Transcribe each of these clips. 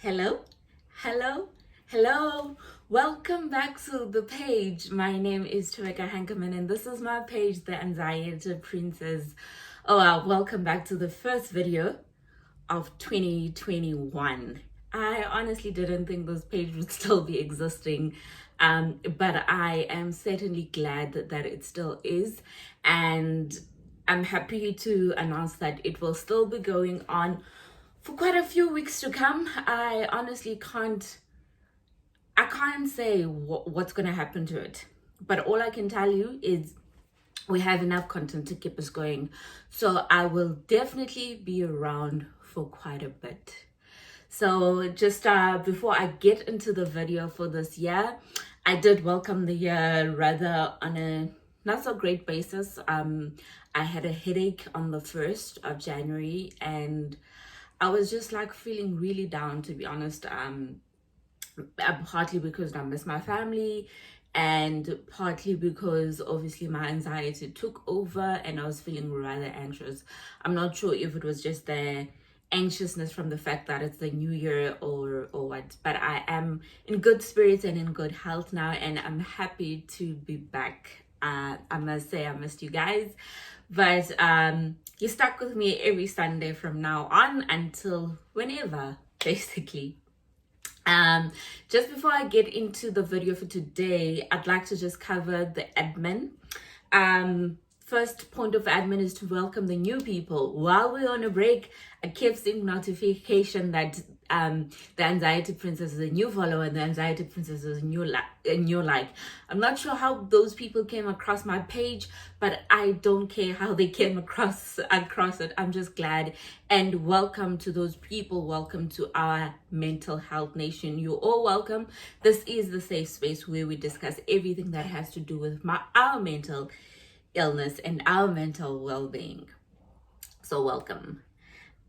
Hello, hello, hello. Welcome back to the page. My name is Taweka Hankerman, and this is my page, The Anxiety Princess. Welcome back to the first video of 2021. I honestly didn't think this page would still be existing, but I am certainly glad that it still is, and I'm happy to announce that it will still be going on for quite a few weeks to come. I honestly can't say what's going to happen to it, but all I can tell you is we have enough content to keep us going. So I will definitely be around for quite a bit. So just before I get into the video for this year, I did welcome the year rather on a not so great basis. I had a headache on the 1st of January, and I was just like feeling really down, to be honest. Partly because I miss my family, and partly because obviously my anxiety took over and I was feeling rather anxious. I'm not sure if it was just the anxiousness from the fact that it's the new year or what, but I am in good spirits and in good health now, and I'm happy to be back. I must say I missed you guys, but you're stuck with me every Sunday from now on until whenever, basically. Just before I get into the video for today, I'd like to just cover the admin. First point of admin is to welcome the new people. While we're on a break, I kept seeing notification that the Anxiety Princess is a new follower and the Anxiety Princess is a new like. I'm not sure how those people came across my page, but I don't care how they came across it. I'm just glad, and welcome to those people. Welcome to our mental health nation. You're all welcome. This is the safe space where we discuss everything that has to do with our mental illness and our mental well-being. So welcome.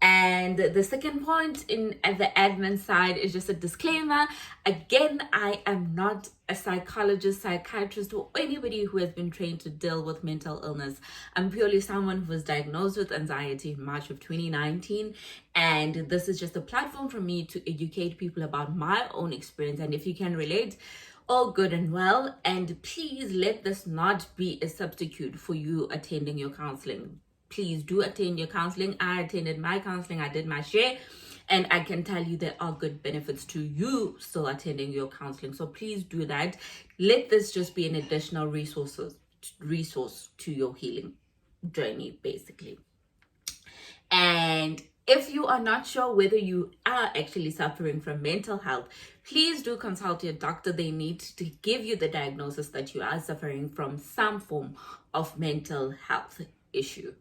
And the second point in the admin side is just a disclaimer. Again, I am not a psychologist, psychiatrist, or anybody who has been trained to deal with mental illness. I'm purely someone who was diagnosed with anxiety in March of 2019. And this is just a platform for me to educate people about my own experience. And if you can relate, all good and well. And please let this not be a substitute for you attending your counseling. Please do attend your counseling. I attended my counseling. I did my share. And I can tell you there are good benefits to you still attending your counseling. So please do that. Let this just be an additional resource to your healing journey, basically. And if you are not sure whether you are actually suffering from mental health, please do consult your doctor. They need to give you the diagnosis that you are suffering from some form of mental health issue.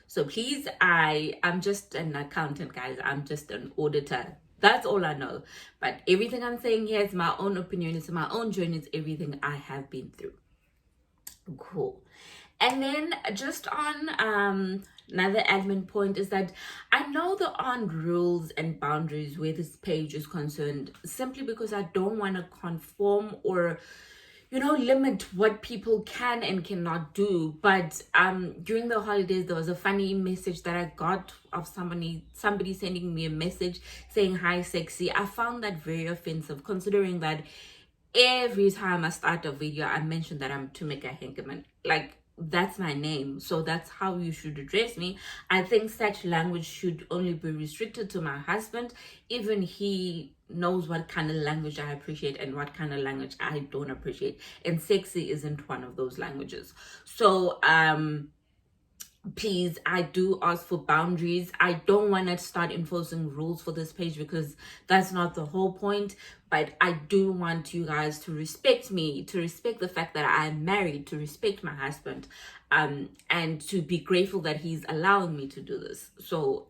So please, I'm just an accountant, guys. I'm just an auditor. That's all I know. But everything I'm saying here is my own opinion. It's my own journey. It's everything I have been through. Cool. And then just on another admin point is that I know there aren't rules and boundaries where this page is concerned, simply because I don't want to conform or limit what people can and cannot do. But during the holidays, there was a funny message that I got of somebody sending me a message saying, "Hi, sexy." I found that very offensive, considering that every time I start a video, I mention that I'm Tumeka Henkeman. Like, that's my name, so that's how you should address me. I think such language should only be restricted to my husband. Even he knows what kind of language I appreciate and what kind of language I don't appreciate, and sexy isn't one of those languages. So please, I do ask for boundaries. I don't want to start enforcing rules for this page, because that's not the whole point. But I do want you guys to respect me, to respect the fact that I'm married, to respect my husband, and to be grateful that he's allowing me to do this. So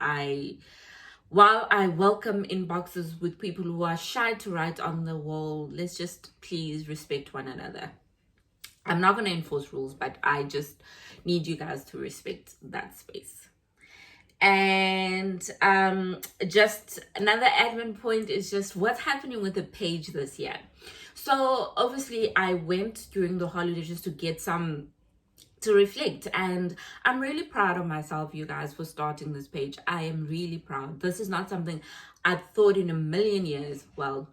while I welcome inboxes with people who are shy to write on the wall, let's just please respect one another. I'm not going to enforce rules, but I just need you guys to respect that space. And just another admin point is just what's happening with the page this year. So obviously I went during the holidays just to get some to reflect, and I'm really proud of myself, you guys, for starting this page. I am really proud. This is not something I thought in a million years, well,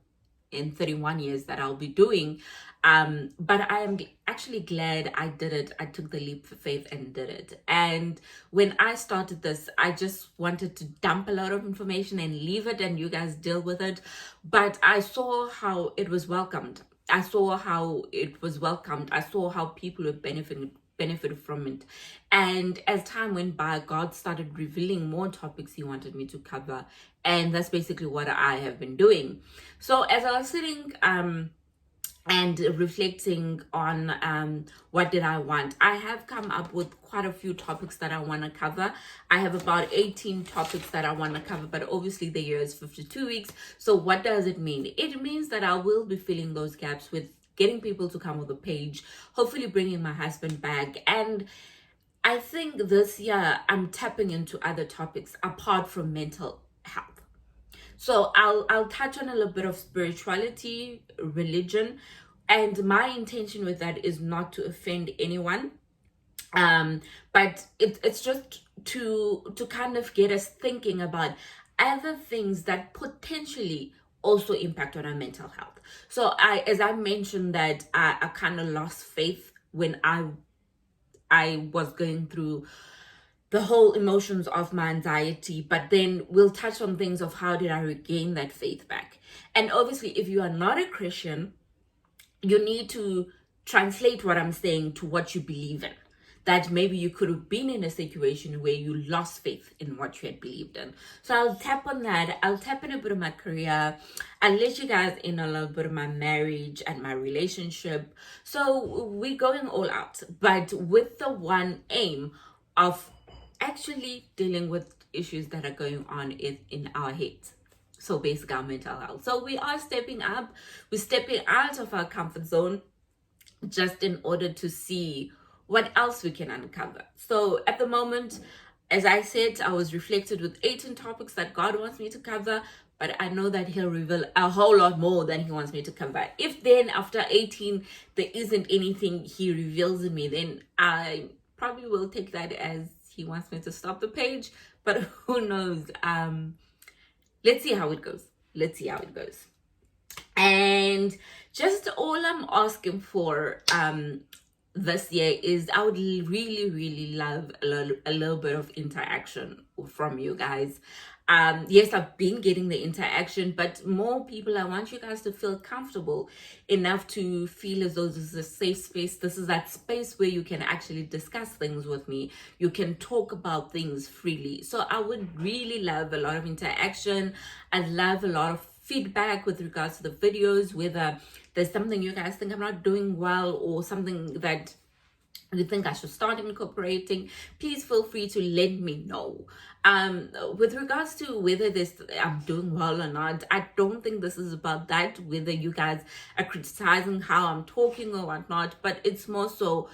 in 31 years that I'll be doing. But I am actually glad I did it. I took the leap of faith and did it. And when I started this, I just wanted to dump a lot of information and leave it and you guys deal with it. But I saw how it was welcomed. I saw how it was welcomed. I saw how people were benefited from it. And as time went by, God started revealing more topics he wanted me to cover. And that's basically what I have been doing. So as I was sitting and reflecting on what did I want, I have come up with quite a few topics that I want to cover. I have about 18 topics that I want to cover, but obviously the year is 52 weeks. So what does it mean? It means that I will be filling those gaps with getting people to come on the page, hopefully bringing my husband back. And I think this year I'm tapping into other topics apart from mental health. So I'll touch on a little bit of spirituality, religion, and my intention with that is not to offend anyone. But it's just to kind of get us thinking about other things that potentially also impact on our mental health. So as I mentioned that I kind of lost faith when I was going through the whole emotions of my anxiety, but then we'll touch on things of how did I regain that faith back. And obviously, if you are not a Christian, you need to translate what I'm saying to what you believe in. That maybe you could have been in a situation where you lost faith in what you had believed in. So I'll tap on that. I'll tap in a bit of my career. I'll let you guys in a little bit of my marriage and my relationship. So we're going all out, but with the one aim of actually dealing with issues that are going on in our heads. So basically our mental health. So we are stepping up. We're stepping out of our comfort zone just in order to see what else we can uncover. So at the moment, as I said, I was reflected with 18 topics that God wants me to cover, but I know that he'll reveal a whole lot more than he wants me to cover. If then after 18, there isn't anything he reveals in me, then I probably will take that as he wants me to stop the page, but who knows? Let's see how it goes. Let's see how it goes. And just all I'm asking for this year is I would really love a little bit of interaction from you guys. Yes, I've been getting the interaction, but more people, I want you guys to feel comfortable enough to feel as though this is a safe space. This is that space where you can actually discuss things with me. You can talk about things freely. So I would really love a lot of interaction. I'd love a lot of feedback with regards to the videos, whether there's something you guys think I'm not doing well or something that you think I should start incorporating. Please feel free to let me know. With regards to whether I'm doing well or not, I don't think this is about that, whether you guys are criticizing how I'm talking or whatnot, but it's more so,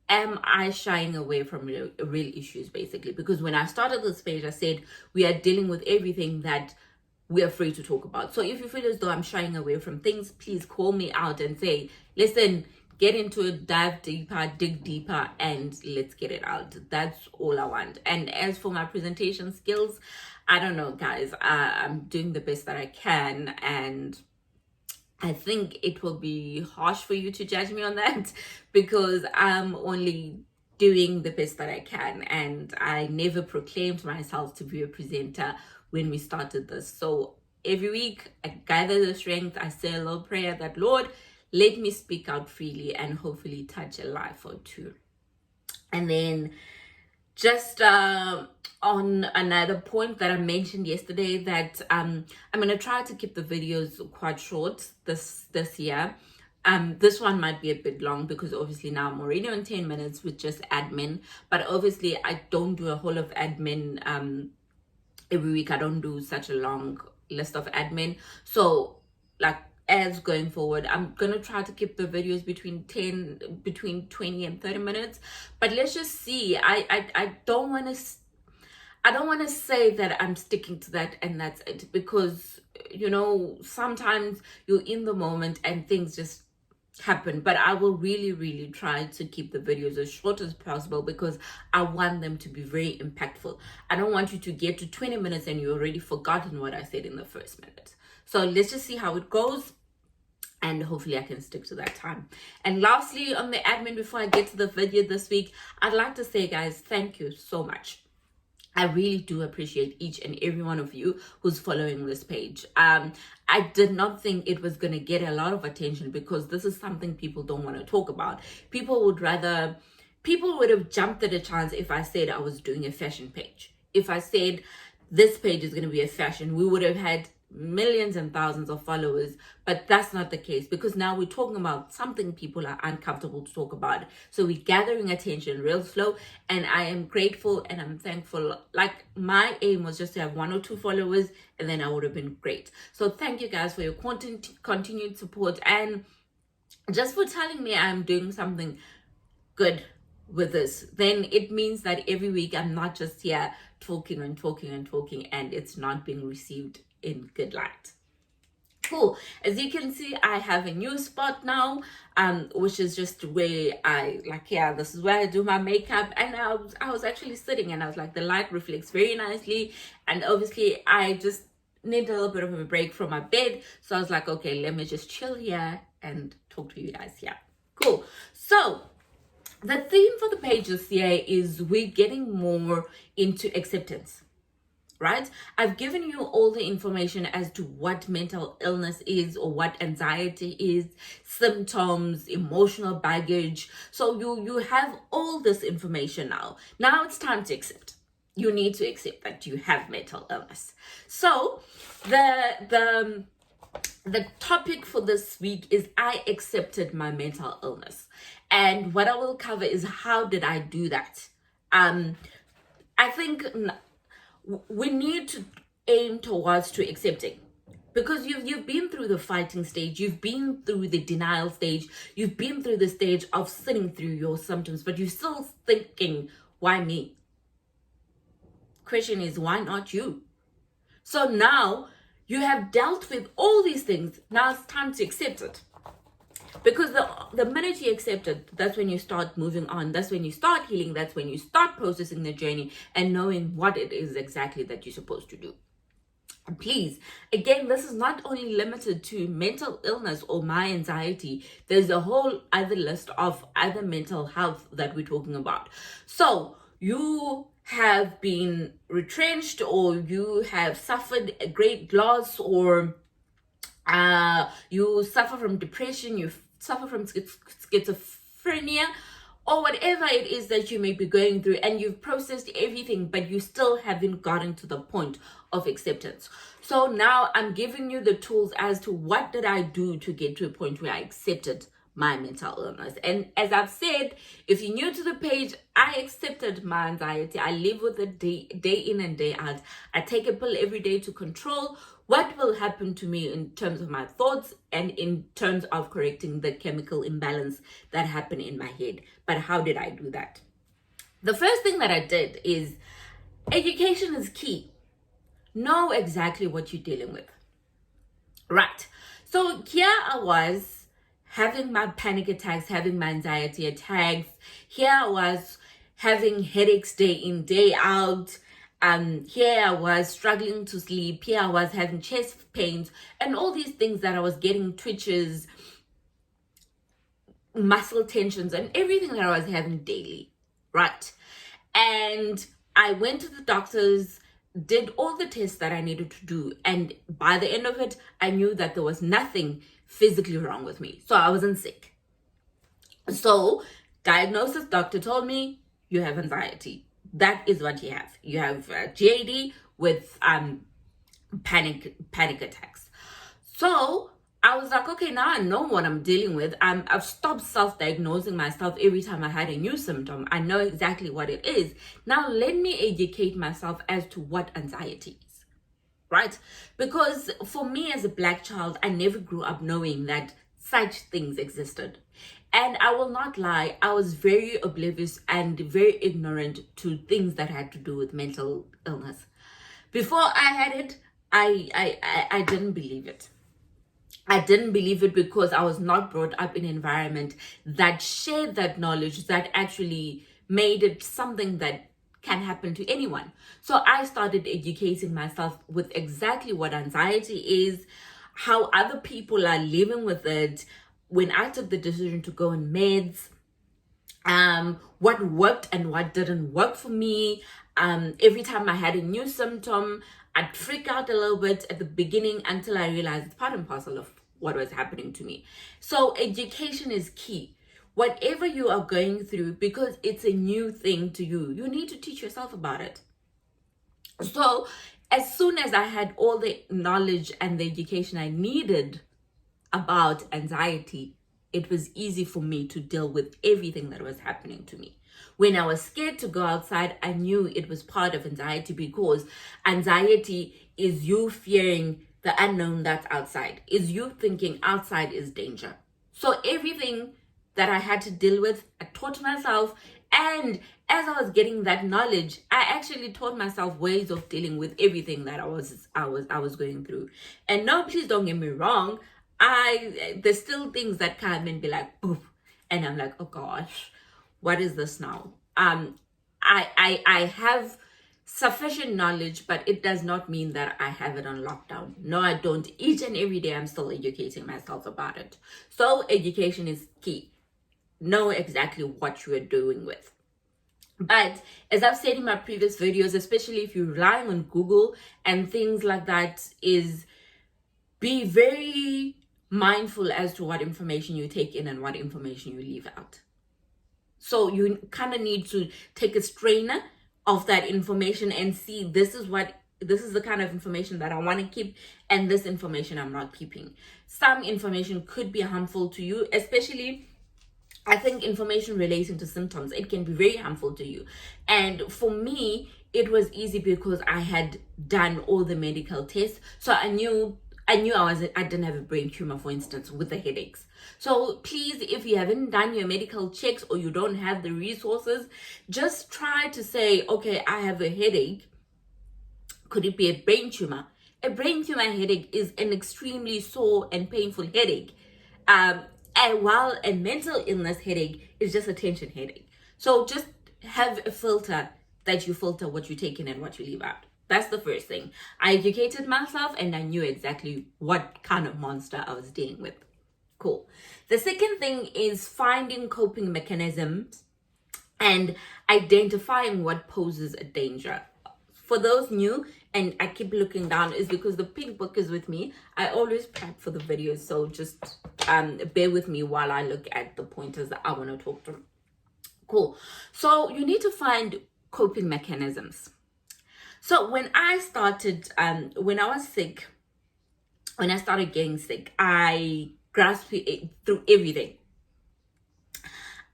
am I shying away from real issues, basically? Because when I started this page, I said we are dealing with everything that we're free to talk about. So if you feel as though I'm shying away from things, please call me out and say, listen, get into it, dive deeper, dig deeper, and let's get it out. That's all I want. And as for my presentation skills, I don't know, guys. I'm doing the best that I can, and I think it will be harsh for you to judge me on that because I'm only doing the best that I can, and I never proclaimed myself to be a presenter when we started this. So every week I gather the strength, I say a little prayer that, Lord, let me speak out freely and hopefully touch a life or two. And then just on another point that I mentioned yesterday, that I'm going to try to keep the videos quite short this year. This one might be a bit long because obviously now I'm already on 10 minutes with just admin, but obviously I don't do a whole of admin every week. I don't do such a long list of admin. So like, as going forward, I'm gonna try to keep the videos between 20 and 30 minutes, but let's just see. I don't want to say that I'm sticking to that and that's it, because you know, sometimes you're in the moment and things just happen, but I will really try to keep the videos as short as possible because I want them to be very impactful. I don't want you to get to 20 minutes and you already forgotten what I said in the first minute. So let's just see how it goes, and hopefully I can stick to that time. And lastly, on the admin, before I get to the video this week, I'd like to say, guys, thank you so much. I really do appreciate each and every one of you who's following this page. I did not think it was going to get a lot of attention because this is something people don't want to talk about. People would have jumped at a chance if I said I was doing a fashion page. If I said this page is going to be a fashion, we would have had millions and thousands of followers, but that's not the case because now we're talking about something people are uncomfortable to talk about. So we're gathering attention real slow, and I am grateful and I'm thankful. Like, my aim was just to have 1 or 2 followers and then I would have been great. So thank you guys for your continued support, and just for telling me I'm doing something good with this. Then it means that every week I'm not just here talking and it's not being received in good light. Cool. As you can see, I have a new spot now, which is just where this is where I do my makeup. And I was actually sitting and I was like, the light reflects very nicely, and obviously I just need a little bit of a break from my bed. So I was like, okay, let me just chill here and talk to you guys here. Cool. So the theme for the page this year is we're getting more into acceptance. Right? I've given you all the information as to what mental illness is or what anxiety is, symptoms, emotional baggage. So you have all this information now. Now it's time to accept. You need to accept that you have mental illness. So the topic for this week is I accepted my mental illness. And what I will cover is how did I do that? I think we need to aim towards to accepting, because you've been through the fighting stage, you've been through the denial stage, you've been through the stage of sitting through your symptoms, but you're still thinking, why me? Question is, why not you? So now you have dealt with all these things. Now it's time to accept it. Because the minute you accept it, that's when you start moving on. That's when you start healing. That's when you start processing the journey and knowing what it is exactly that you're supposed to do. And please, again, this is not only limited to mental illness or my anxiety. There's a whole other list of other mental health that we're talking about. So you have been retrenched, or you have suffered a great loss, or you suffer from depression, you suffer from schizophrenia, or whatever it is that you may be going through, and you've processed everything, but you still haven't gotten to the point of acceptance. So now I'm giving you the tools as to what did I do to get to a point where I accepted my mental illness. And as I've said, if you're new to the page, I accepted my anxiety. I live with it day in and day out. I take a pill every day to control what will happen to me in terms of my thoughts and in terms of correcting the chemical imbalance that happened in my head. But how did I do that? The first thing that I did is education is key. Know exactly what you're dealing with. Right. So here I was having my panic attacks, having my anxiety attacks. Here I was having headaches day in, day out. Here I was struggling to sleep. Here I was having chest pains and all these things that I was getting, twitches, muscle tensions, and everything that I was having daily, right? And I went to the doctors, did all the tests that I needed to do, and by the end of it, I knew that there was nothing physically wrong with me. So I wasn't sick. So diagnosis, doctor told me, you have anxiety. That is what you have. You have GAD with panic attacks. So I was like, okay, now I know what I'm dealing with. I've stopped self-diagnosing myself every time I had a new symptom. I know exactly what it is. Now let me educate myself as to what anxiety is, right? Because for me as a Black child, I never grew up knowing that such things existed. And I will not lie, I was very oblivious and very ignorant to things that had to do with mental illness. Before I had it, I didn't believe it. I didn't believe it because I was not brought up in an environment that shared that knowledge, that actually made it something that can happen to anyone. So I started educating myself with exactly what anxiety is, how other people are living with it. When I took the decision to go on meds, what worked and what didn't work for me. Every time I had a new symptom, I'd freak out a little bit at the beginning until I realized it's part and parcel of what was happening to me. So education is key. Whatever you are going through, because it's a new thing to you, you need to teach yourself about it. So as soon as I had all the knowledge and the education I needed about anxiety, it was easy for me to deal with everything that was happening to me. When I was scared to go outside, I knew it was part of anxiety, because anxiety is you fearing the unknown that's outside, is you thinking outside is danger. So everything that I had to deal with, I taught myself. And as I was getting that knowledge, I actually taught myself ways of dealing with everything that I was going through. And no, please don't get me wrong, there's still things that come and be like poof, and I'm like, oh gosh, what is this now? I have sufficient knowledge, but it does not mean that I have it on lockdown. No, I don't. Each and every day I'm still educating myself about it. So education is key. Know exactly what you are doing with. But as I've said in my previous videos, especially if you're relying on Google and things like that, is be very mindful as to what information you take in and what information you leave out. So you kind of need to take a strainer of that information and see, this is the kind of information that I want to keep, and this information I'm not keeping. Some information could be harmful to you, especially I think information relating to symptoms, it can be very harmful to you. And for me, it was easy because I had done all the medical tests. So I knew I didn't have a brain tumor, for instance, with the headaches. So please, if you haven't done your medical checks or you don't have the resources, just try to say, okay, I have a headache. Could it be a brain tumor? A brain tumor headache is an extremely sore and painful headache. And while a mental illness headache is just a tension headache. So just have a filter that you filter what you take in and what you leave out. That's the first thing. I educated myself and I knew exactly what kind of monster I was dealing with. Cool. The second thing is finding coping mechanisms and identifying what poses a danger. For those new, and I keep looking down, is because the pink book is with me. I always prep for the videos, so just bear with me while I look at the pointers that I want to talk through. Cool. So you need to find coping mechanisms. So when I started, when I was sick, when I started getting sick, I grasped it through everything.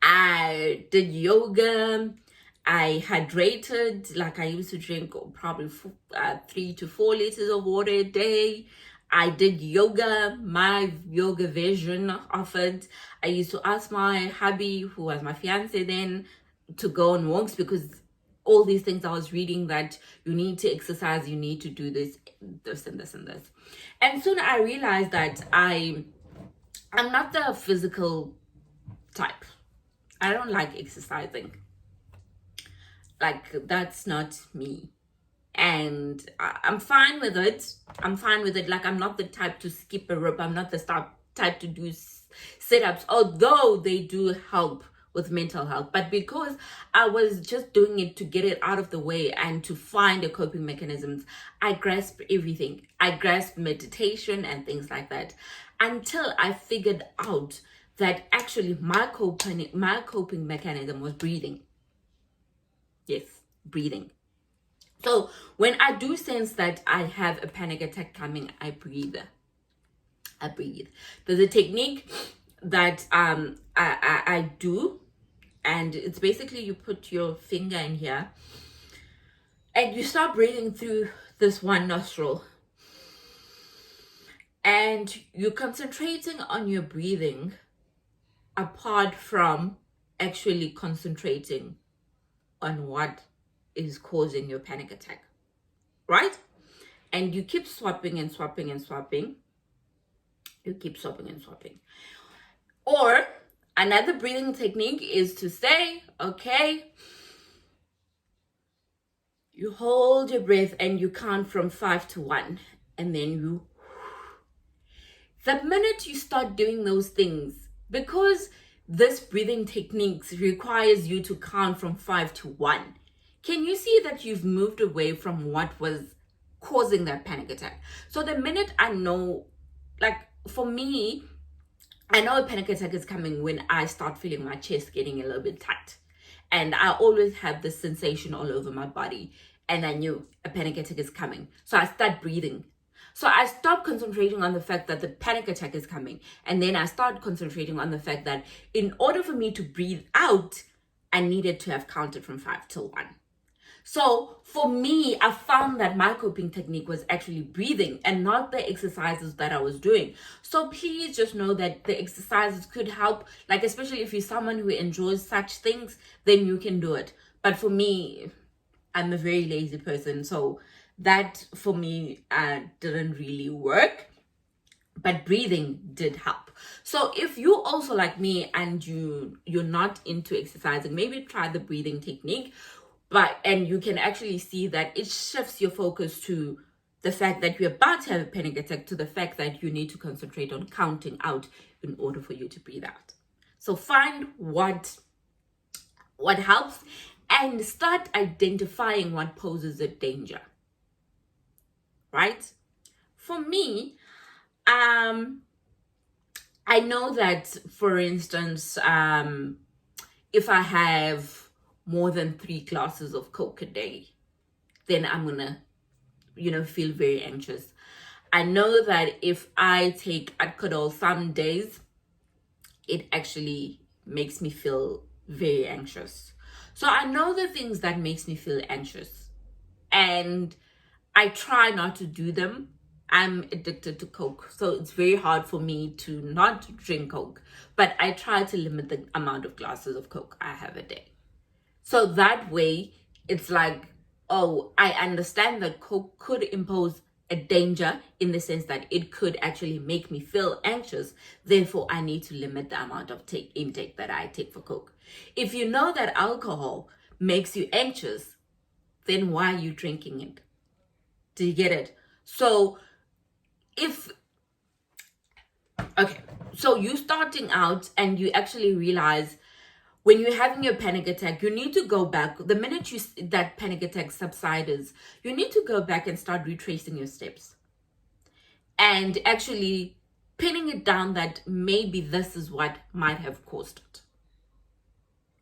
I did yoga. I hydrated, like I used to drink probably 3 to 4 liters of water a day. I did yoga, my yoga version of it. I used to ask my hubby, who was my fiance then, to go on walks, because all these things I was reading, that you need to exercise, you need to do this and this and this. And soon I realized that I'm not the physical type. I don't like exercising. Like, that's not me. And I'm fine with it. Like, I'm not the type to skip a rope. I'm not the type to do sit-ups, although they do help with mental health. But because I was just doing it to get it out of the way and to find a coping mechanisms, I grasped everything. I grasped meditation and things like that, until I figured out that actually my coping mechanism was breathing. Yes, breathing. So when I do sense that I have a panic attack coming, I breathe. There's a technique that I do, and it's basically you put your finger in here and you start breathing through this one nostril, and you're concentrating on your breathing apart from actually concentrating on what is causing your panic attack, right? And you keep swapping and swapping and swapping You keep swapping and swapping. Or another breathing technique is to say, okay, you hold your breath and you count from 5 to 1, and then you. The minute you start doing those things, because this breathing techniques requires you to count from 5 to 1, can you see that you've moved away from what was causing that panic attack? So the minute I know, like for me, I know a panic attack is coming when I start feeling my chest getting a little bit tight. And I always have this sensation all over my body. And I knew a panic attack is coming. So I start breathing. So I stop concentrating on the fact that the panic attack is coming. And then I start concentrating on the fact that in order for me to breathe out, I needed to have counted from 5 till 1. So for me, I found that my coping technique was actually breathing and not the exercises that I was doing. So please just know that the exercises could help, like especially if you're someone who enjoys such things, then you can do it. But for me, I'm a very lazy person, so that for me didn't really work. But breathing did help. So if you also like me and you're not into exercising, maybe try the breathing technique. And you can actually see that it shifts your focus to the fact that you're about to have a panic attack to the fact that you need to concentrate on counting out in order for you to breathe out. So find what helps and start identifying what poses a danger. Right? For me, I know that, for instance, if I have more than 3 glasses of Coke a day, then I'm gonna, feel very anxious. I know that if I take Adcodol some days, it actually makes me feel very anxious. So I know the things that makes me feel anxious, and I try not to do them. I'm addicted to Coke, so it's very hard for me to not drink Coke, but I try to limit the amount of glasses of Coke I have a day. So that way, it's like, oh, I understand that Coke could impose a danger in the sense that it could actually make me feel anxious. Therefore, I need to limit the amount of intake that I take for Coke. If you know that alcohol makes you anxious, then why are you drinking it? Do you get it? So so you starting out and you actually realize when you're having your panic attack, you need to go back. The minute that panic attack subsides, you need to go back and start retracing your steps and actually pinning it down that maybe this is what might have caused it.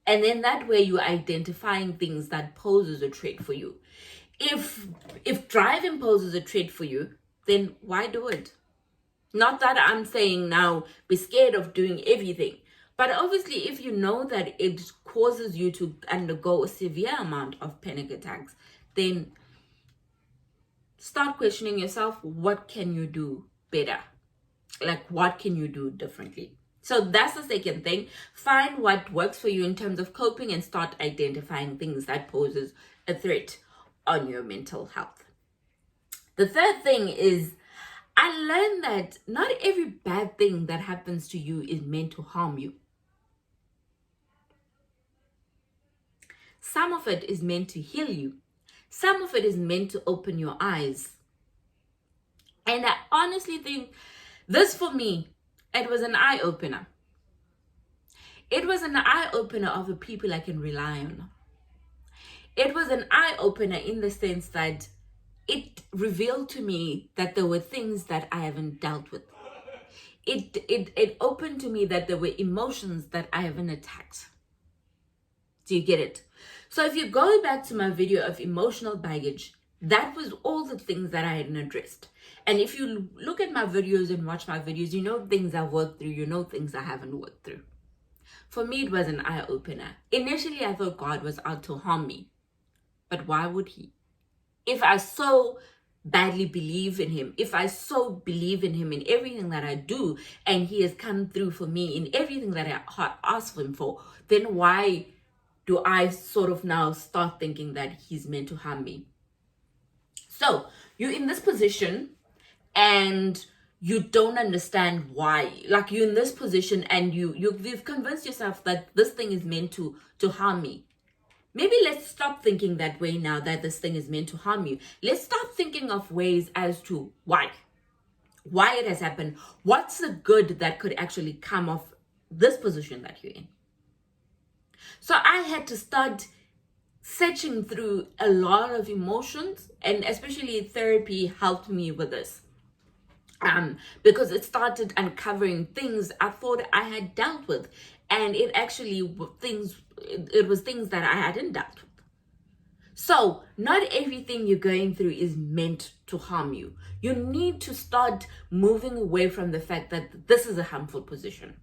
And then that way you're identifying things that poses a threat for you. If driving poses a threat for you, then why do it? Not that I'm saying now be scared of doing everything. But obviously, if you know that it causes you to undergo a severe amount of panic attacks, then start questioning yourself, what can you do better? Like, what can you do differently? So that's the second thing. Find what works for you in terms of coping and start identifying things that poses a threat on your mental health. The third thing is, I learned that not every bad thing that happens to you is meant to harm you. Some of it is meant to heal you. Some of it is meant to open your eyes. And I honestly think this, for me, it was an eye-opener. It was an eye-opener of the people I can rely on. It was an eye-opener in the sense that it revealed to me that there were things that I haven't dealt with. It opened to me that there were emotions that I haven't attacked. Do you get it? So if you go back to my video of emotional baggage, that was all the things that I hadn't addressed. And if you look at my videos and watch my videos, you know things I've worked through, you know things I haven't worked through. For me, it was an eye-opener. Initially, I thought God was out to harm me. But why would he? If I so badly believe in him, if I so believe in him in everything that I do, and he has come through for me in everything that I ask him for, then why do I sort of now start thinking that he's meant to harm me? So you're in this position and you don't understand why. Like, you're in this position and you've convinced yourself that this thing is meant to harm me. Maybe let's stop thinking that way now, that this thing is meant to harm you. Let's start thinking of ways as to why it has happened. What's the good that could actually come of this position that you're in? So I had to start searching through a lot of emotions, and especially therapy helped me with this. Because it started uncovering things I thought I had dealt with, and it actually was things that I hadn't dealt with. So not everything you're going through is meant to harm you. You need to start moving away from the fact that this is a harmful position.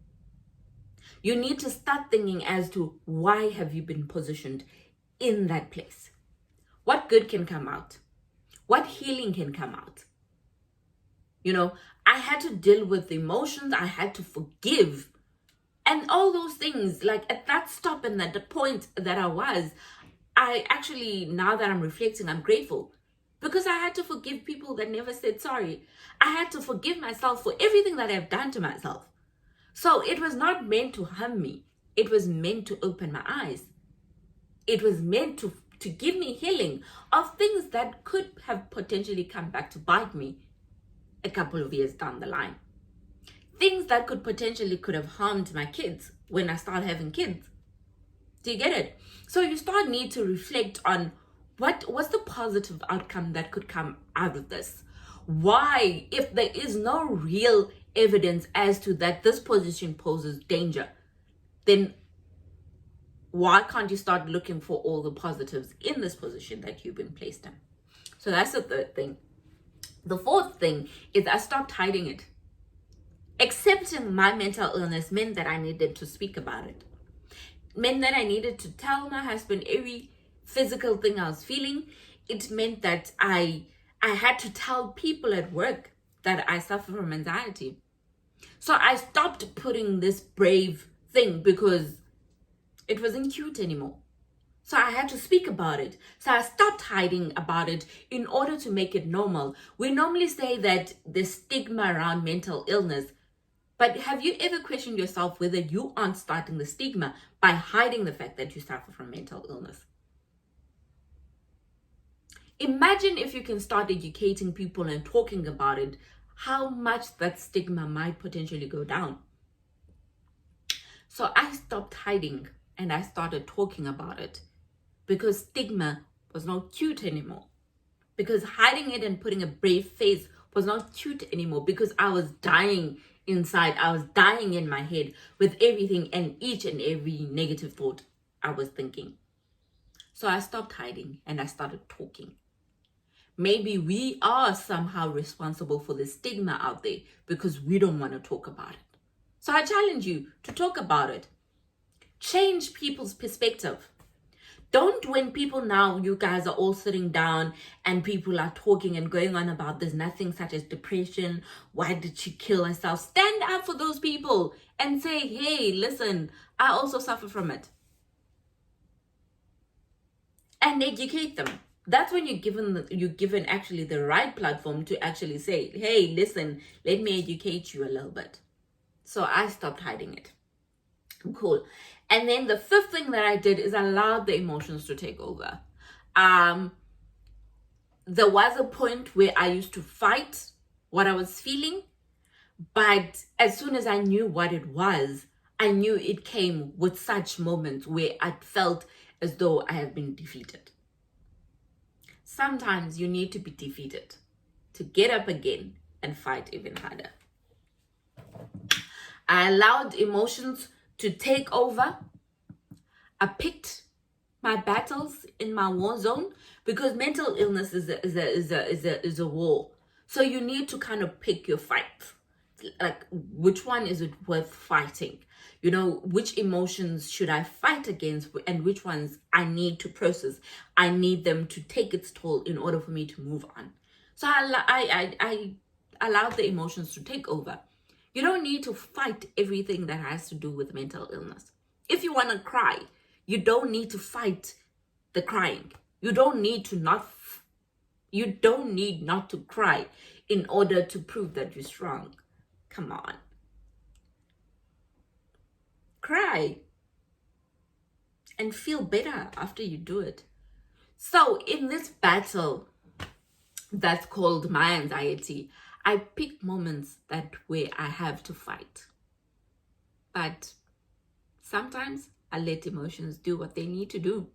You need to start thinking as to why have you been positioned in that place? What good can come out? What healing can come out? You know, I had to deal with emotions. I had to forgive. And all those things, like at that stop and at the point that I actually, now that I'm reflecting, I'm grateful. Because I had to forgive people that never said sorry. I had to forgive myself for everything that I've done to myself. So it was not meant to harm me. It was meant to open my eyes. It was meant to give me healing of things that could have potentially come back to bite me a couple of years down the line. Things that could have harmed my kids when I start having kids. Do you get it? So you need to reflect on what's the positive outcome that could come out of this? Why, if there is no real evidence as to that this position poses danger, then why can't you start looking for all the positives in this position that you've been placed in? So that's the third thing. The fourth thing is I stopped hiding it. Accepting my mental illness meant that I needed to speak about it. Meant that I needed to tell my husband every physical thing I was feeling. It meant that I had to tell people at work that I suffer from anxiety. So I stopped putting this brave thing because it wasn't cute anymore. So I had to speak about it. So I stopped hiding about it in order to make it normal. We normally say that the stigma around mental illness, but have you ever questioned yourself whether you aren't starting the stigma by hiding the fact that you suffer from mental illness? Imagine if you can start educating people and talking about it, how much that stigma might potentially go down. So I stopped hiding and I started talking about it because stigma was not cute anymore. Because hiding it and putting a brave face was not cute anymore, because I was dying inside. I was dying in my head with everything and each and every negative thought I was thinking. So I stopped hiding and I started talking. Maybe we are somehow responsible for the stigma out there because we don't want to talk about it. So I challenge you to talk about it. Change people's perspective. Don't, when people now, you guys are all sitting down and people are talking and going on about there's nothing such as depression. Why did she kill herself? Stand up for those people and say, hey, listen, I also suffer from it. And educate them. That's when you're given actually the right platform to actually say, hey, listen, let me educate you a little bit. So I stopped hiding it. Cool. And then the fifth thing that I did is allowed the emotions to take over. There was a point where I used to fight what I was feeling, but as soon as I knew what it was, I knew it came with such moments where I felt as though I have been defeated. Sometimes you need to be defeated to get up again and fight even harder. I allowed emotions to take over. I picked my battles in my war zone, because mental illness is a war. So you need to kind of pick your fight. Like, which one is it worth fighting? You know, which emotions should I fight against and which ones I need to process. I need them to take its toll in order for me to move on. So I allowed the emotions to take over. You don't need to fight everything that has to do with mental illness. If you want to cry, you don't need to fight the crying. You don't need to not, You don't need not to cry in order to prove that you're strong. Come on. Cry and feel better after you do it. So in this battle that's called my anxiety, I pick moments where I have to fight. But sometimes I let emotions do what they need to do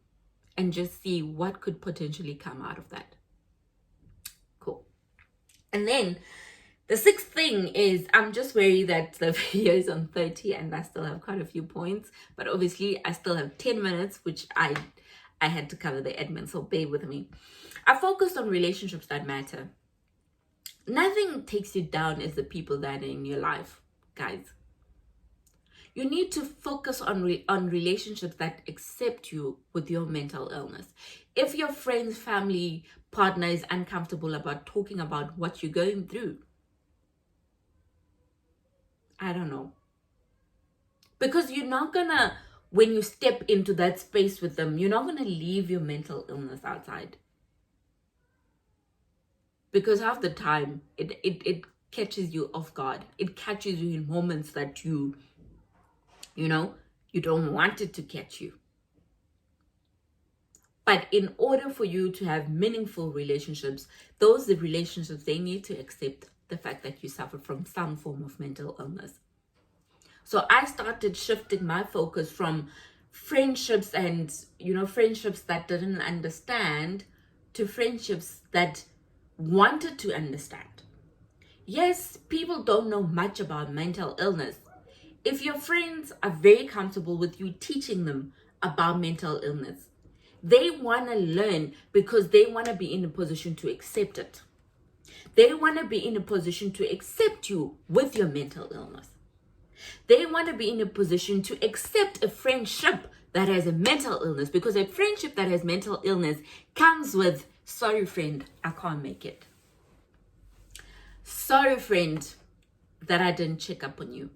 and just see what could potentially come out of that. Cool. And then the sixth thing is, I'm just worried that the video is on 30 and I still have quite a few points, but obviously I still have 10 minutes, which I had to cover the admin, so bear with me. I focused on relationships that matter. Nothing takes you down as the people that are in your life, guys. You need to focus on relationships that accept you with your mental illness. If your friend's family partner is uncomfortable about talking about what you're going through, I don't know. Because you're not gonna, when you step into that space with them, you're not gonna leave your mental illness outside. Because half the time, it catches you off guard. It catches you in moments that you don't want it to catch you. But in order for you to have meaningful relationships, the relationships, they need to accept the fact that you suffer from some form of mental illness. So I started shifting my focus from friendships and, friendships that didn't understand to friendships that wanted to understand. Yes, people don't know much about mental illness. If your friends are very comfortable with you teaching them about mental illness, they want to learn because they want to be in a position to accept it. They want to be in a position to accept you with your mental illness. They want to be in a position to accept a friendship that has a mental illness, because a friendship that has mental illness comes with, sorry friend, I can't make it. Sorry friend that I didn't check up on you.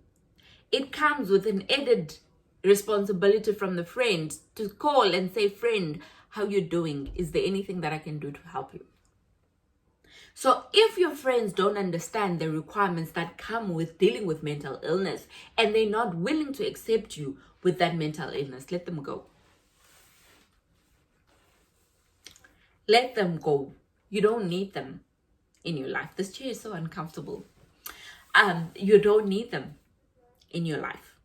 It comes with an added responsibility from the friend to call and say, friend, how you doing? Is there anything that I can do to help you? So if your friends don't understand the requirements that come with dealing with mental illness and they're not willing to accept you with that mental illness, let them go. Let them go. You don't need them in your life. This chair is so uncomfortable. You don't need them in your life.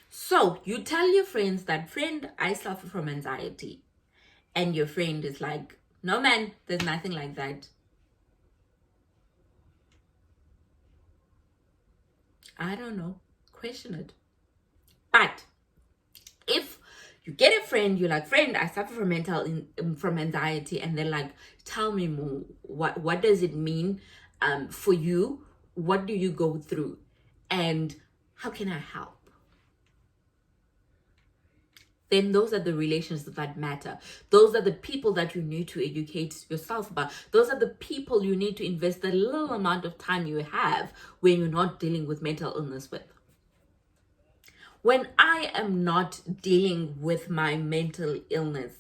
So you tell your friends that, friend, I suffer from anxiety. And your friend is like, no man, there's nothing like that. I don't know. Question it. But if you get a friend, you're like, friend, I suffer from anxiety, and they're like, tell me more. What does it mean for you? What do you go through? And how can I help? Then those are the relationships that matter. Those are the people that you need to educate yourself about. Those are the people you need to invest the little amount of time you have when you're not dealing with mental illness with. When I am not dealing with my mental illness,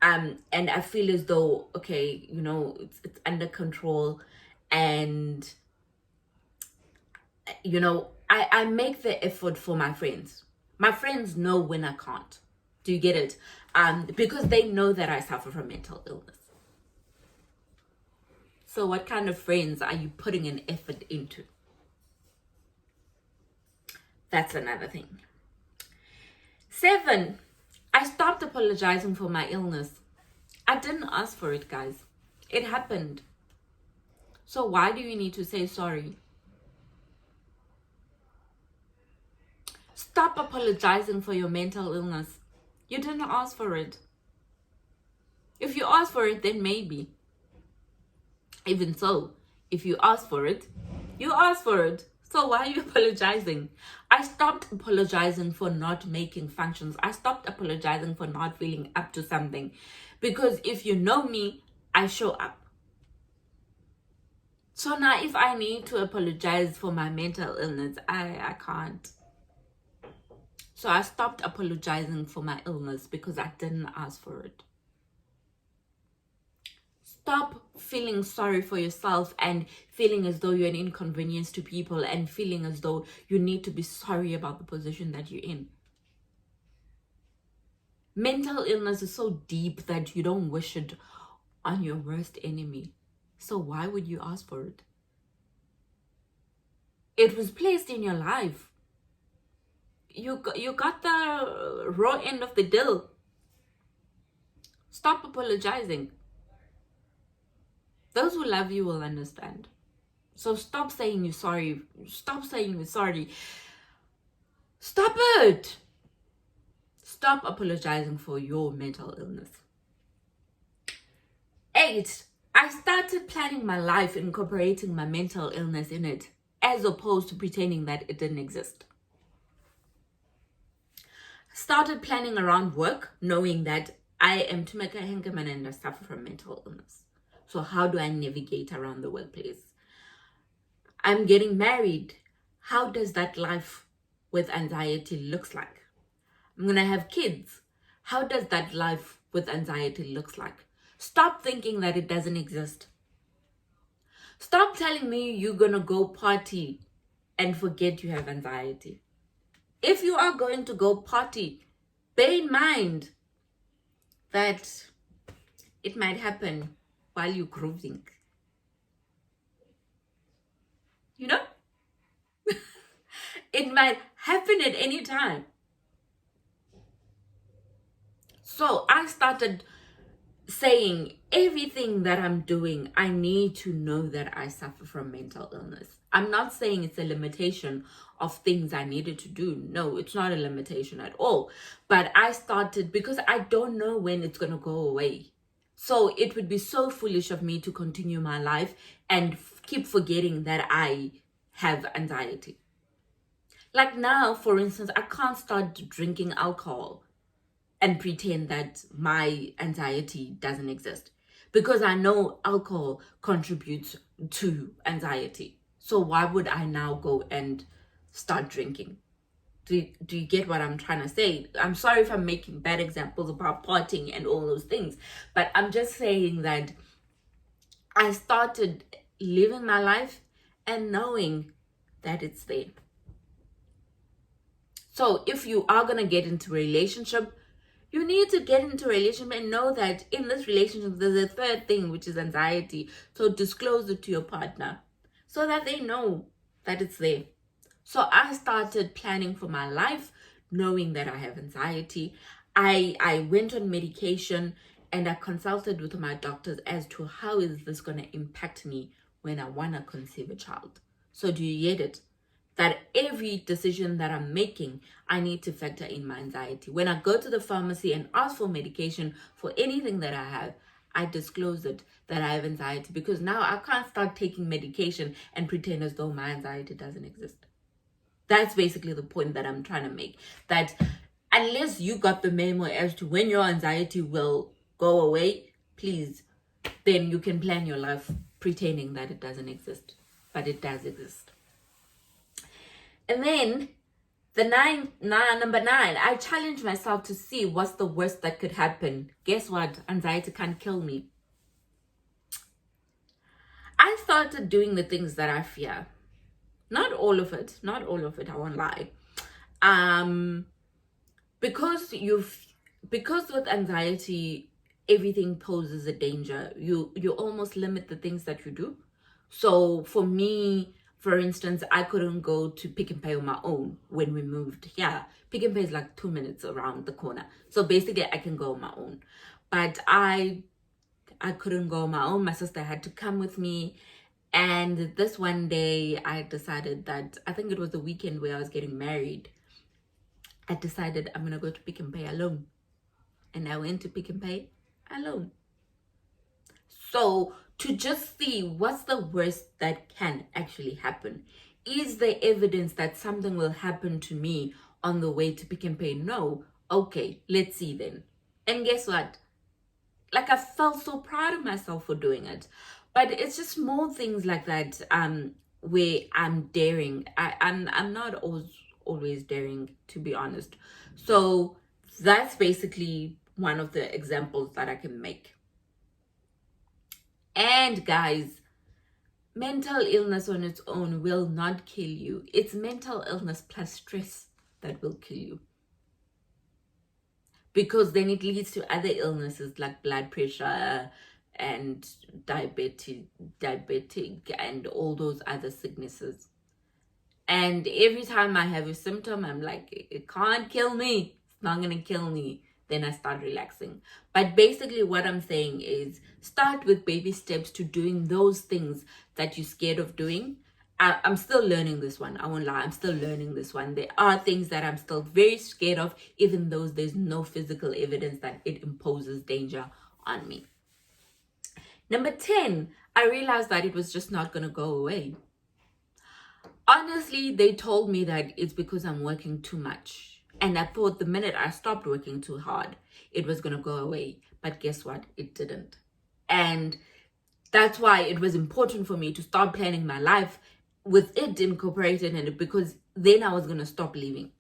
and I feel as though, okay, it's under control, and I make the effort for my friends. My friends know when I can't. Do you get it? Because they know that I suffer from mental illness. So what kind of friends are you putting an effort into? That's another thing. 7, I stopped apologizing for my illness. I didn't ask for it, guys. It happened. So why do you need to say sorry? Stop apologizing for your mental illness. You didn't ask for it. If you ask for it, then maybe. Even so, if you ask for it, you ask for it. So why are you apologizing? I stopped apologizing for not making functions. I stopped apologizing for not feeling up to something. Because if you know me, I show up. So now if I need to apologize for my mental illness, I can't. So I stopped apologizing for my illness because I didn't ask for it. Stop feeling sorry for yourself and feeling as though you're an inconvenience to people and feeling as though you need to be sorry about the position that you're in. Mental illness is so deep that you don't wish it on your worst enemy. So why would you ask for it? It was placed in your life. You got the raw end of the deal. Stop apologizing. Those who love you will understand. So stop saying you're sorry. Stop saying you're sorry. Stop it. Stop apologizing for your mental illness. 8, I started planning my life, incorporating my mental illness in it, as opposed to pretending that it didn't exist. Started planning around work, knowing that I am Tumeka Henkeman and I suffer from mental illness. So how do I navigate around the workplace? I'm getting married. How does that life with anxiety looks like? I'm going to have kids. How does that life with anxiety looks like? Stop thinking that it doesn't exist. Stop telling me you're going to go party and forget you have anxiety. If you are going to go party, bear in mind that it might happen while you're grooving. You know? It might happen at any time. So I started saying everything that I'm doing, I need to know that I suffer from mental illness. I'm not saying it's a limitation of things I needed to do. No, it's not a limitation at all. But I started because I don't know when it's going to go away. So it would be so foolish of me to continue my life and keep forgetting that I have anxiety. Like now, for instance, I can't start drinking alcohol and pretend that my anxiety doesn't exist, because I know alcohol contributes to anxiety. So why would I now go and start drinking? Do you get what I'm trying to say? I'm sorry if I'm making bad examples about partying and all those things, but I'm just saying that I started living my life and knowing that it's there. So if you are going to get into a relationship, you need to get into a relationship and know that in this relationship, there's a third thing, which is anxiety. So disclose it to your partner so that they know that it's there. So I started planning for my life, knowing that I have anxiety. I went on medication and I consulted with my doctors as to how is this going to impact me when I want to conceive a child. So do you get it? That every decision that I'm making, I need to factor in my anxiety. When I go to the pharmacy and ask for medication for anything that I have, I disclose it that I have anxiety, because now I can't start taking medication and pretend as though my anxiety doesn't exist. That's basically the point that I'm trying to make. That unless you got the memo as to when your anxiety will go away, please, then you can plan your life pretending that it doesn't exist, but it does exist. And then number 9, I challenged myself to see what's the worst that could happen. Guess what? Anxiety can't kill me. I started doing the things that I fear. Not all of it, I won't lie. Because with anxiety, everything poses a danger. You almost limit the things that you do. So for me, for instance, I couldn't go to Pick n Pay on my own when we moved here. Pick n Pay is like 2 minutes around the corner. So basically I can go on my own. But I couldn't go on my own. My sister had to come with me. And this one day I decided that, I think it was the weekend where I was getting married, I decided I'm going to go to Pick n Pay alone. And I went to Pick n Pay alone. So to just see what's the worst that can actually happen. Is there evidence that something will happen to me on the way to Pick n Pay? No. Okay, let's see then. And guess what? Like, I felt so proud of myself for doing it. But it's just small things like that where I'm daring. I'm not always daring, to be honest. So that's basically one of the examples that I can make. And guys, mental illness on its own will not kill you. It's mental illness plus stress that will kill you. Because then it leads to other illnesses like blood pressure and diabetic and all those other sicknesses. And every time I have a symptom, I'm like, it can't kill me. It's not going to kill me. Then I start relaxing. But basically what I'm saying is start with baby steps to doing those things that you're scared of doing. I'm still learning this one. I won't lie. I'm still learning this one. There are things that I'm still very scared of, even though there's no physical evidence that it imposes danger on me. Number 10, I realized that it was just not going to go away. Honestly, they told me that it's because I'm working too much. And I thought the minute I stopped working too hard, it was going to go away. But guess what? It didn't. And that's why it was important for me to start planning my life with it incorporated in it, because then I was going to stop living.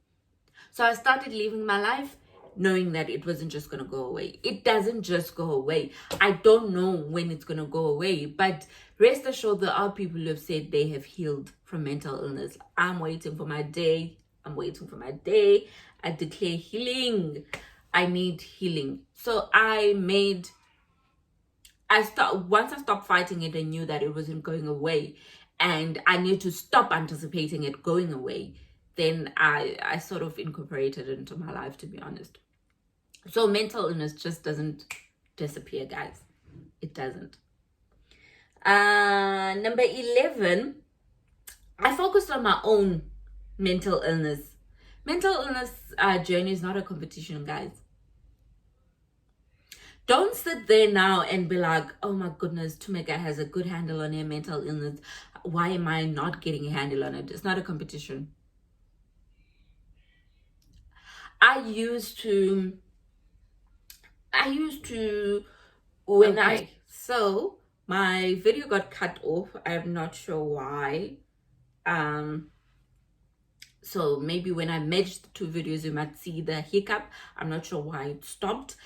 So I started living my life knowing that it wasn't just going to go away. It doesn't just go away. I don't know when it's going to go away, but rest assured there are people who have said they have healed from mental illness. I'm waiting for my day. I'm waiting for my day. I declare healing. I need healing. So once I stopped fighting it, I knew that it wasn't going away. And I need to stop anticipating it going away. Then I sort of incorporated it into my life, to be honest. So mental illness just doesn't disappear, guys. It doesn't. Number 11, I focused on my own mental illness. Mental illness journey is not a competition, guys. Don't sit there now and be like, oh my goodness, Tumeka has a good handle on her mental illness. Why am I not getting a handle on it? It's not a competition. I used to so my video got cut off. I'm not sure why. So maybe when I merged the two videos, you might see the hiccup. I'm not sure why it stopped.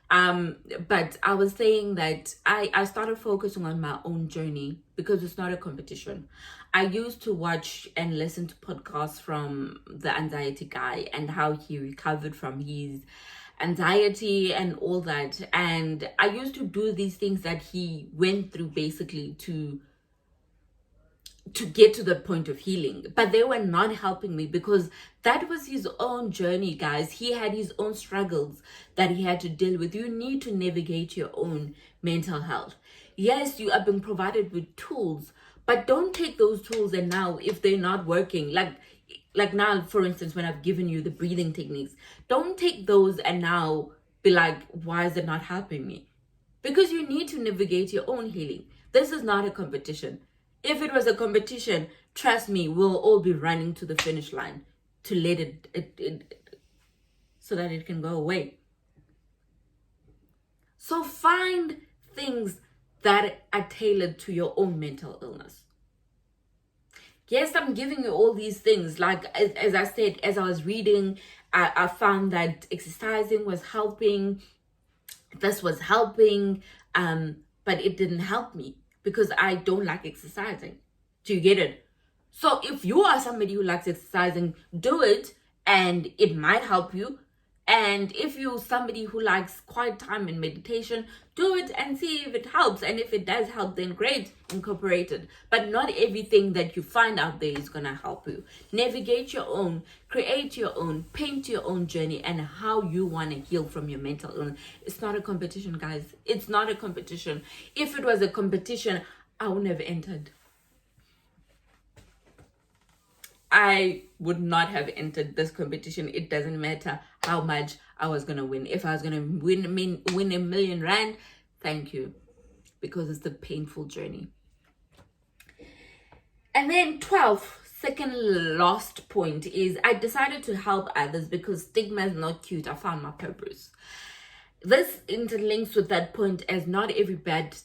But I was saying that I started focusing on my own journey because it's not a competition. I used to watch and listen to podcasts from the anxiety guy and how he recovered from his anxiety and all that. And I used to do these things that he went through basically to get to the point of healing, but they were not helping me because that was his own journey, guys. He had his own struggles that he had to deal with. You need to navigate your own mental health. Yes, you are being provided with tools, but don't take those tools and now if they're not working, like now, for instance, when I've given you the breathing techniques, don't take those and now be like, why is it not helping me? Because you need to navigate your own healing. This is not a competition. If it was a competition, trust me, we'll all be running to the finish line to let it so that it can go away. So find things that are tailored to your own mental illness. Yes, I'm giving you all these things. Like, as I said, as I was reading, I found that exercising was helping. This was helping, but it didn't help me because I don't like exercising. Do you get it? So if you are somebody who likes exercising, do it and it might help you. And if you're somebody who likes quiet time and meditation, do it and see if it helps. And if it does help, then great, incorporate it. But not everything that you find out there is going to help you. Navigate your own, create your own, paint your own journey and how you want to heal from your mental illness. It's not a competition, guys. It's not a competition. If it was a competition, I wouldn't have entered. I would not have entered this competition. It doesn't matter how much I was going to win. If I was going to win R1 million, thank you. Because it's the painful journey. And then 12, second last point is I decided to help others because stigma is not cute. I found my purpose. This interlinks with that point as not every bad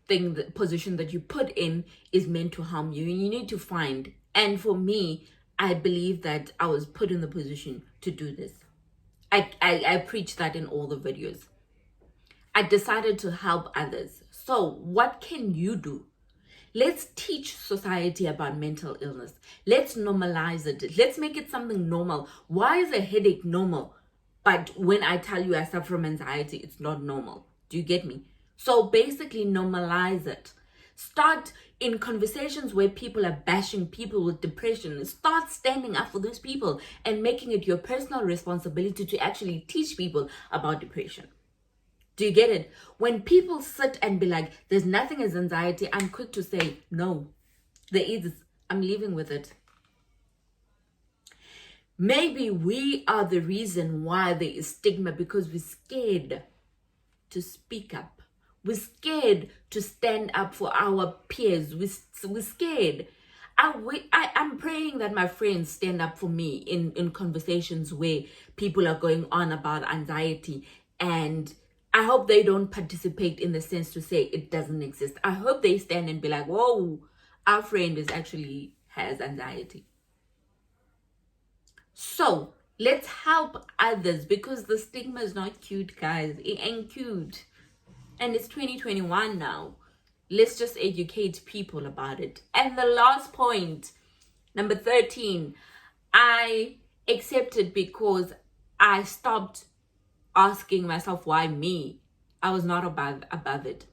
thing, the position that you put in is meant to harm you. You need to find. And for me, I believe that I was put in the position to do this. I preach that in all the videos. I decided to help others. So what can you do? Let's teach society about mental illness. Let's normalize it. Let's make it something normal. Why is a headache normal? But when I tell you I suffer from anxiety, it's not normal. Do you get me? So basically normalize it. Start in conversations where people are bashing people with depression. Start standing up for those people and making it your personal responsibility to actually teach people about depression. Do you get it? When people sit and be like, there's nothing as anxiety, I'm quick to say, no, there is. I'm living with it. Maybe we are the reason why there is stigma, because we're scared to speak up. We're scared to stand up for our peers. We're scared. I'm praying that my friends stand up for me in conversations where people are going on about anxiety, and I hope they don't participate in the sense to say it doesn't exist. I hope they stand and be like, whoa, our friend has anxiety. So let's help others, because the stigma is not cute, guys. It ain't cute. And it's 2021 now. Let's just educate people about it. And the last point, number 13, I accepted because I stopped asking myself, why me? I was not above it.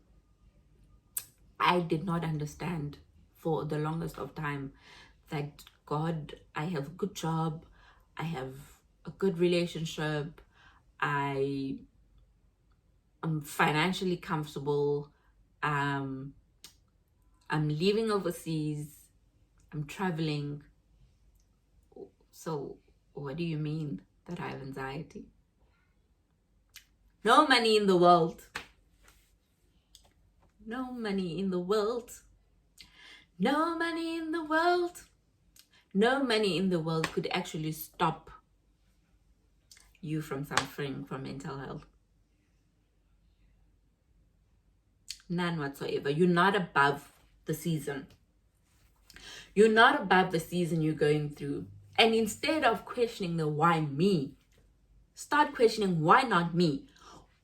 I did not understand for the longest of time that, God, I have a good job, I have a good relationship, I am financially comfortable, I'm living overseas, I'm traveling. So what do you mean that I have anxiety? No money in the world. No money in the world. No money in the world. No money in the world could actually stop you from suffering from mental health. None whatsoever. You're not above the season. You're not above the season you're going through. And instead of questioning the why me, start questioning why not me.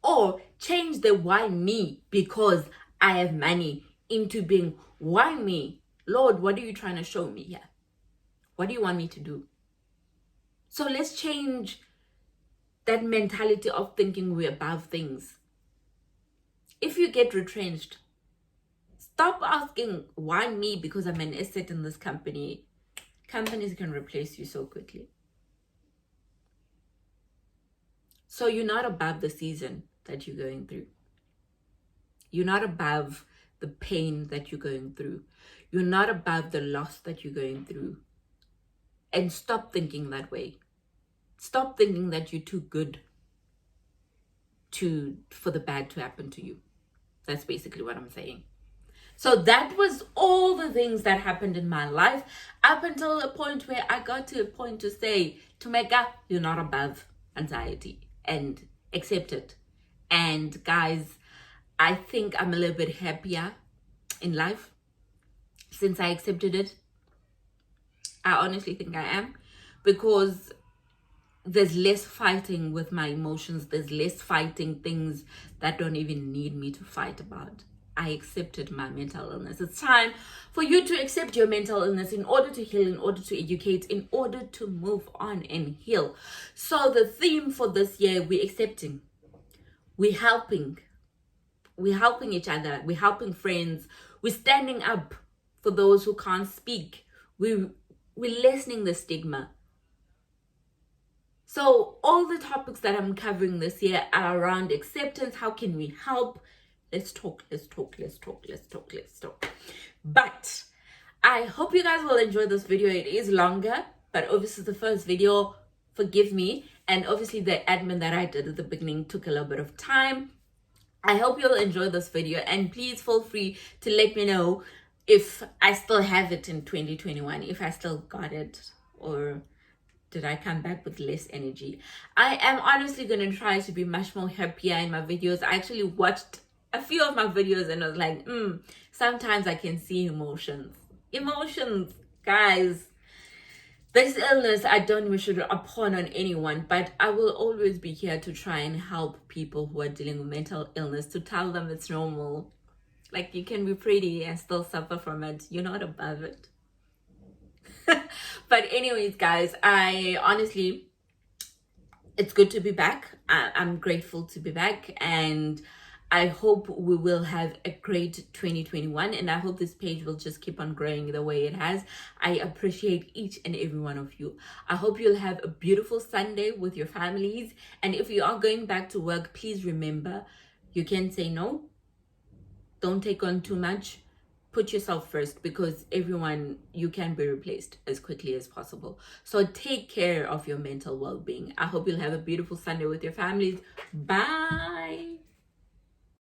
Or change the why me because I have money into being why me? Lord, what are you trying to show me here? What do you want me to do? So let's change that mentality of thinking we're above things. If you get retrenched, stop asking why me because I'm an asset in this company. Companies can replace you so quickly. So you're not above the season that you're going through. You're not above the pain that you're going through. You're not above the loss that you're going through. And stop thinking that way. Stop thinking that you're too good for the bad to happen to you. That's basically what I'm saying. So that was all the things that happened in my life up until a point where I got to a point to say, Tumeka, you're not above anxiety, and accept it. And guys, I think I'm a little bit happier in life since I accepted it. I honestly think I am, because there's less fighting with my emotions. There's less fighting things that don't even need me to fight about. I accepted my mental illness. It's time for you to accept your mental illness in order to heal, in order to educate, in order to move on and heal. So the theme for this year, we're accepting, we're helping each other, we're helping friends, we're standing up for those who can't speak, we're lessening the stigma. So all the topics that I'm covering this year are around acceptance. How can we help? Let's talk. But I hope you guys will enjoy this video. It is longer, but obviously the first video, forgive me. And obviously the admin that I did at the beginning took a little bit of time. I hope you'll enjoy this video, and please feel free to let me know if I still have it in 2021, if I still got it, or did I come back with less energy. I am honestly going to try to be much more happier in my videos. I actually watched a few of my videos and I was like, sometimes I can see emotions, guys. This illness, I don't wish it upon on anyone, but I will always be here to try and help people who are dealing with mental illness, to tell them it's normal. Like, you can be pretty and still suffer from it. You're not above it. But anyways, guys, I honestly, it's good to be back. I'm grateful to be back, and I hope we will have a great 2021, and I hope this page will just keep on growing the way it has. I appreciate each and every one of you. I hope you'll have a beautiful Sunday with your families, and if you are going back to work, please remember, you can say no. Don't take on too much. Put yourself first, because everyone, you can be replaced as quickly as possible. So take care of your mental well-being. I hope you'll have a beautiful Sunday with your families. Bye.